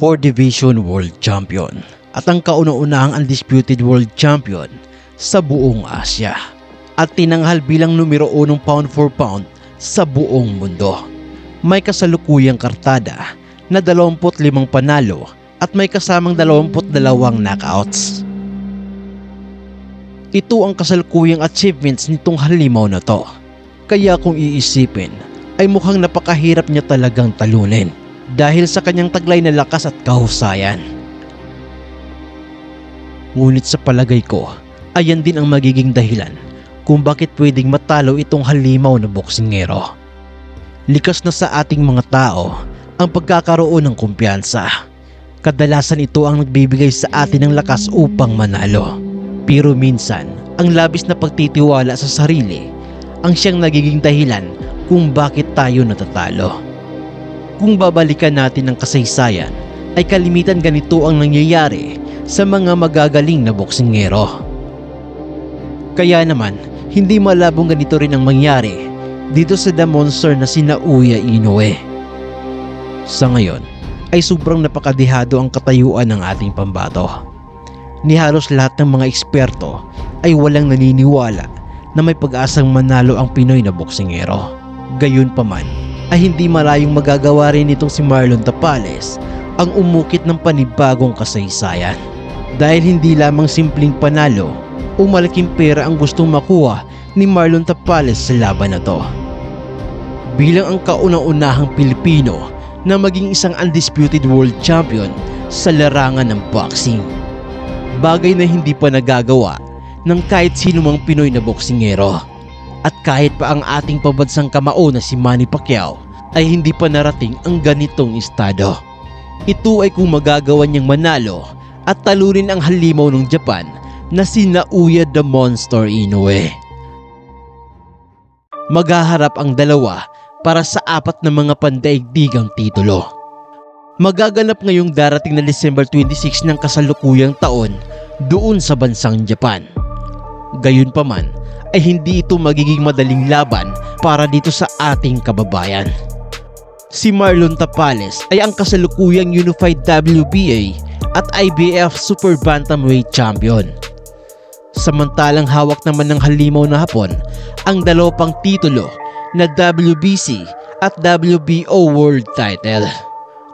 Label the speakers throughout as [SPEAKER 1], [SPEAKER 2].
[SPEAKER 1] 4 Division World Champion at ang kauna-unahang undisputed World Champion sa buong Asya at tinanghal bilang numero 1 pound for pound sa buong mundo. May kasalukuyang kartada na 25 panalo at may kasamang 22 knockouts. Ito ang kasalukuyang achievements nitong halimaw na to. Kaya kung iisipin ay mukhang napakahirap niya talagang talunin dahil sa kanyang taglay na lakas at kahusayan. Ngunit sa palagay ko, ayan din ang magiging dahilan kung bakit pwedeng matalo itong halimaw na boksingero. Likas na sa ating mga tao ang pagkakaroon ng kumpiyansa. Kadalasan ito ang nagbibigay sa atin ng lakas upang manalo. Pero minsan, ang labis na pagtitiwala sa sarili ang siyang nagiging dahilan kung bakit tayo natatalo. Kung babalikan natin ang kasaysayan, ay kalimitan ganito ang nangyayari sa mga magagaling na boksingero. Kaya naman, hindi malabong ganito rin ang mangyari dito sa The Monster na sina Naoya Inoue. Sa ngayon, ay sobrang napakadihado ang katayuan ng ating pambato. Ni halos lahat ng mga eksperto ay walang naniniwala na may pag-asang manalo ang Pinoy na boksingero. Gayunpaman, ay hindi malayong magagawa rin itong si Marlon Tapales ang umukit ng panibagong kasaysayan. Dahil hindi lamang simpleng panalo o malaking pera ang gustong makuha ni Marlon Tapales sa laban na to. Bilang ang kauna-unahang Pilipino na maging isang undisputed world champion sa larangan ng boxing. Bagay na hindi pa nagagawa ng kahit sinumang Pinoy na boksingero. At kahit pa ang ating pabansang kamao na si Manny Pacquiao ay hindi pa narating ang ganitong estado. Ito ay kung magagawa niyang manalo at talunin ang halimaw ng Japan na si Naoya the Monster Inoue. Maghaharap ang dalawa para sa 4 na mga pandaigdigang titulo. Magaganap ngayong darating na December 26 ng kasalukuyang taon doon sa bansang Japan. Gayunpaman ay hindi ito magiging madaling laban para dito sa ating kababayan. Si Marlon Tapales ay ang kasalukuyang Unified WBA at IBF Super Bantamweight Champion. Samantalang hawak naman ng halimaw na Hapon ang 2 pang titulo na WBC at WBO World Title.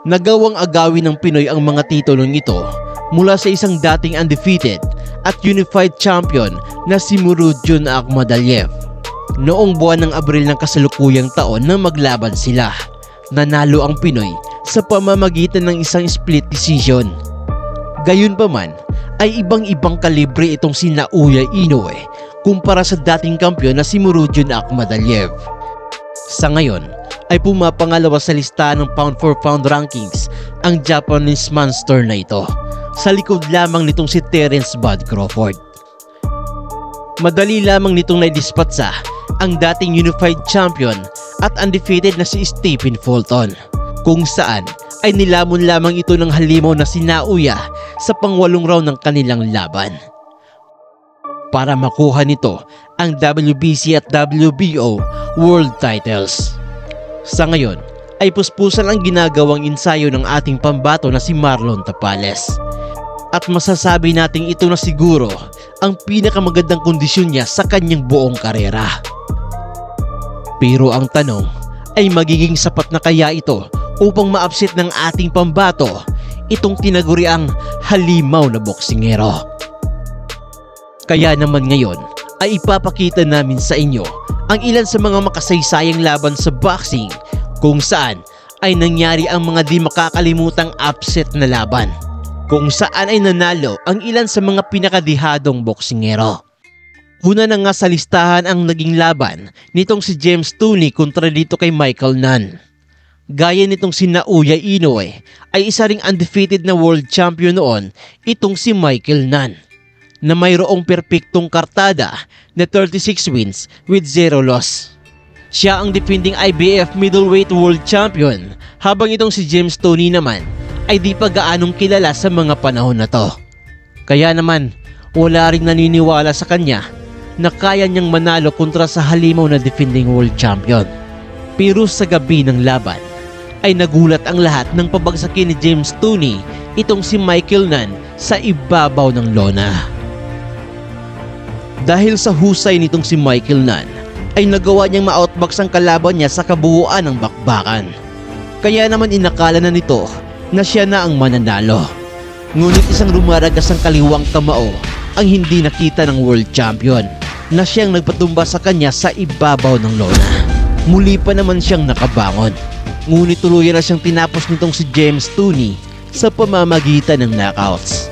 [SPEAKER 1] Nagawang agawin ng Pinoy ang mga titulong ito mula sa isang dating undefeated at unified champion na si Murodjon Akhmadaliev. Noong buwan ng Abril ng kasalukuyang taon na maglaban sila, nanalo ang Pinoy sa pamamagitan ng isang split decision. Gayunpaman ay ibang-ibang kalibre itong si Naoya Inoue kumpara sa dating kampiyon na si Murodjon Akhmadaliev. Sa ngayon ay pumapangalawa sa listahan ng pound for pound rankings ang Japanese monster na ito, sa likod lamang nitong si Terence Bud Crawford. Madali lamang nitong naidispatsa ang dating unified champion at undefeated na si Stephen Fulton, kung saan ay nilamon lamang ito ng halimaw na si Naoya sa pang-8 round ng kanilang laban. Para makuha nito ang WBC at WBO World Titles. Sa ngayon ay puspusan ang ginagawang ensayo ng ating pambato na si Marlon Tapales. At masasabi nating ito na siguro ang pinakamagandang kondisyon niya sa kanyang buong karera. Pero ang tanong ay magiging sapat na kaya ito upang ma-upset ng ating pambato itong tinaguriang halimaw na boksingero. Kaya naman ngayon ay ipapakita namin sa inyo ang ilan sa mga makasaysayang laban sa boxing kung saan ay nangyari ang mga di makakalimutang upset na laban, kung saan ay nanalo ang ilan sa mga pinakadihadong boksingero. Una na nga sa listahan ang naging laban nitong si James Toney kontra dito kay Michael Nunn. Gaya nitong si Naoya Inoue ay isa ring undefeated na world champion noon itong si Michael Nunn, na mayroong perpektong kartada na 36 wins with 0 loss. Siya ang defending IBF middleweight world champion, habang itong si James Toney naman ay di pa gaanong kilala sa mga panahon na to. Kaya naman wala ring naniniwala sa kanya na kaya niyang manalo kontra sa halimaw na defending world champion. Pero sa gabi ng laban ay nagulat ang lahat ng pabagsakin ni James Toney itong si Michael Nunn sa ibabaw ng lona. Dahil sa husay nitong si Michael Nunn ay nagawa niyang ma-outbox ang kalaban niya sa kabuuan ng bakbakan. Kaya naman inakala na nito na siya na ang mananalo. Ngunit isang rumaragas ang kaliwang kamao ang hindi nakita ng world champion na siyang nagpatumba sa kanya sa ibabaw ng lona. Muli pa naman siyang nakabangon. Ngunit tuluyan na siyang tinapos nitong si James Toney sa pamamagitan ng knockouts.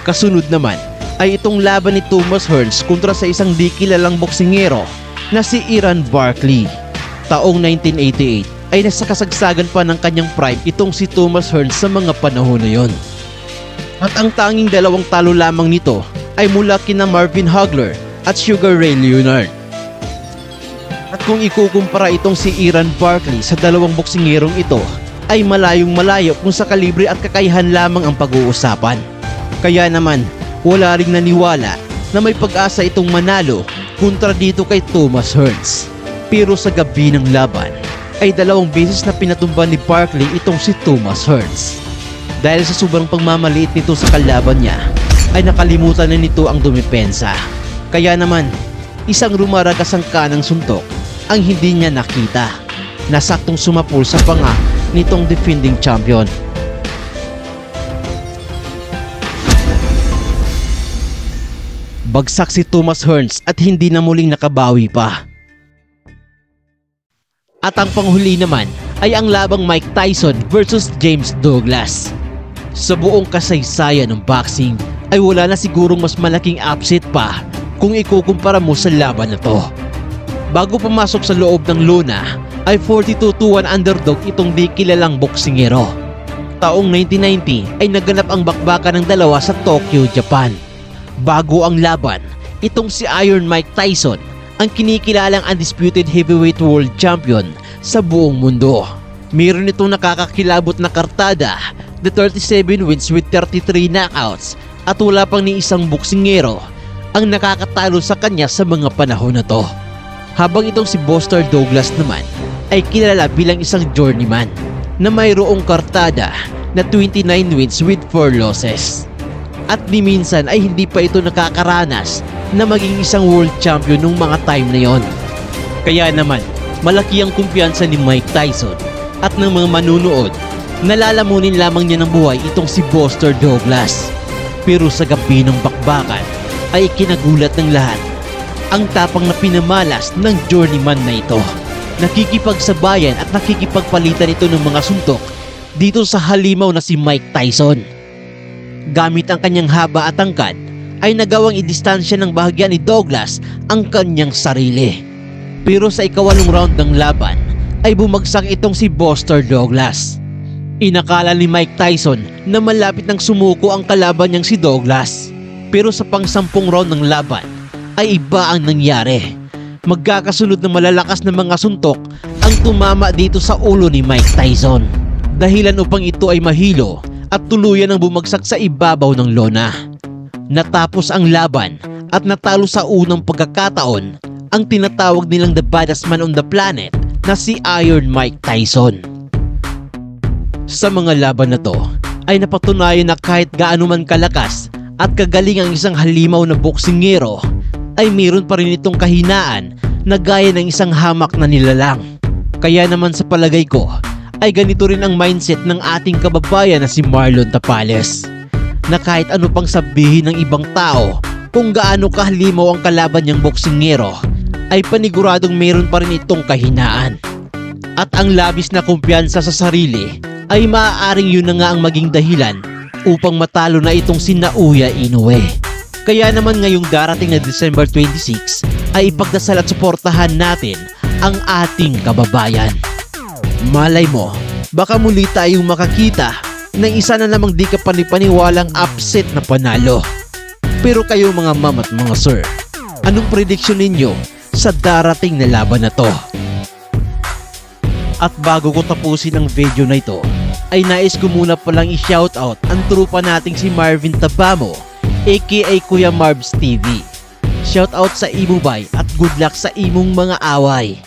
[SPEAKER 1] Kasunod naman ay itong laban ni Thomas Hearns kontra sa isang di kilalang boksingero na si Iran Barkley. Taong 1988 ay nasa kasagsagan pa ng kanyang prime itong si Thomas Hearns sa mga panahon na yon. At ang tanging dalawang talo lamang nito ay mula kina Marvin Hagler at Sugar Ray Leonard. At kung ikukumpara itong si Iran Barkley sa dalawang boksingerong ito ay malayong malayo kung sa kalibre at kakayahan lamang ang pag-uusapan. Kaya naman wala ring naniwala na may pag-asa itong manalo kontra dito kay Thomas Hearns. Pero sa gabi ng laban ay 2 beses na pinatumba ni Barkley itong si Thomas Hearns. Dahil sa sobrang pagmamaliit nito sa kalaban niya ay nakalimutan na nito ang dumepensa. Kaya naman isang rumaragas ang kanang suntok ang hindi niya nakita na saktong sumapul sa panga nitong defending champion. Bagsak si Thomas Hearns at hindi na muling nakabawi pa. At ang panghuli naman ay ang labang Mike Tyson versus James Douglas. Sa buong kasaysayan ng boxing ay wala na sigurong mas malaking upset pa kung ikukumpara mo sa laban na to. Bago pumasok sa loob ng lona ay 42-1 underdog itong di kilalang boksingero. Taong 1990 ay naganap ang bakbakan ng dalawa sa Tokyo, Japan. Bago ang laban, itong si Iron Mike Tyson ang kinikilalang undisputed heavyweight world champion sa buong mundo. Meron itong nakakakilabot na kartada, the 37 wins with 33 knockouts, at wala pang ni isang boksingero ang nakakatalo sa kanya sa mga panahon na to. Habang itong si Buster Douglas naman ay kilala bilang isang journeyman na mayroong kartada na 29 wins with 4 losses. At ni minsan ay hindi pa ito nakakaranas na maging isang world champion nung mga time na yon. Kaya naman malaki ang kumpiyansa ni Mike Tyson at ng mga manunood na lalamunin lamang niya ng buhay itong si Buster Douglas. Pero sa gabi ng bakbakan ay kinagulat ng lahat ang tapang na pinamalas ng journeyman na ito. Nakikipagsabayan at nakikipagpalitan ito ng mga suntok dito sa halimaw na si Mike Tyson. Gamit ang kanyang haba at tangkad ay nagawang idistansya ng bahagya ni Douglas ang kanyang sarili. Pero sa ikawalong round ng laban ay bumagsak itong si Buster Douglas. Inakala ni Mike Tyson na malapit nang sumuko ang kalaban niyang si Douglas. Pero sa pang-10 round ng laban ay iba ang nangyari. Magkakasunod na malalakas na mga suntok ang tumama dito sa ulo ni Mike Tyson. Dahilan upang ito ay mahilo at tuluyan ang bumagsak sa ibabaw ng lona. Natapos ang laban at natalo sa unang pagkakataon ang tinatawag nilang the baddest man on the planet na si Iron Mike Tyson. Sa mga laban na to ay napatunayan na kahit gaano man kalakas at kagaling ang isang halimaw na boksingero ay mayroon pa rin itong kahinaan na gaya ng isang hamak na nilalang. Kaya naman sa palagay ko ay ganito rin ang mindset ng ating kababayan na si Marlon Tapales, na kahit ano pang sabihin ng ibang tao kung gaano kahalimaw ang kalaban niyang boksingero ay paniguradong mayroon pa rin itong kahinaan. At ang labis na kumpiyansa sa sarili ay maaaring yun na nga ang maging dahilan upang matalo na itong si Naoya Inoue. Kaya naman ngayong darating na December 26 ay ipagdasal at suportahan natin ang ating kababayan. Malay mo, baka muli tayong makakita ng isa na namang di ka panipaniwalang upset na panalo. Pero kayo mga ma'am at mga sir, anong prediction ninyo sa darating na laban na to? At bago ko tapusin ang video na ito, ay nais ko muna palang i-shoutout ang trupa nating si Marvin Tabamo aka Kuya Marbs TV. Shoutout sa imo bay at good luck sa imong mga away.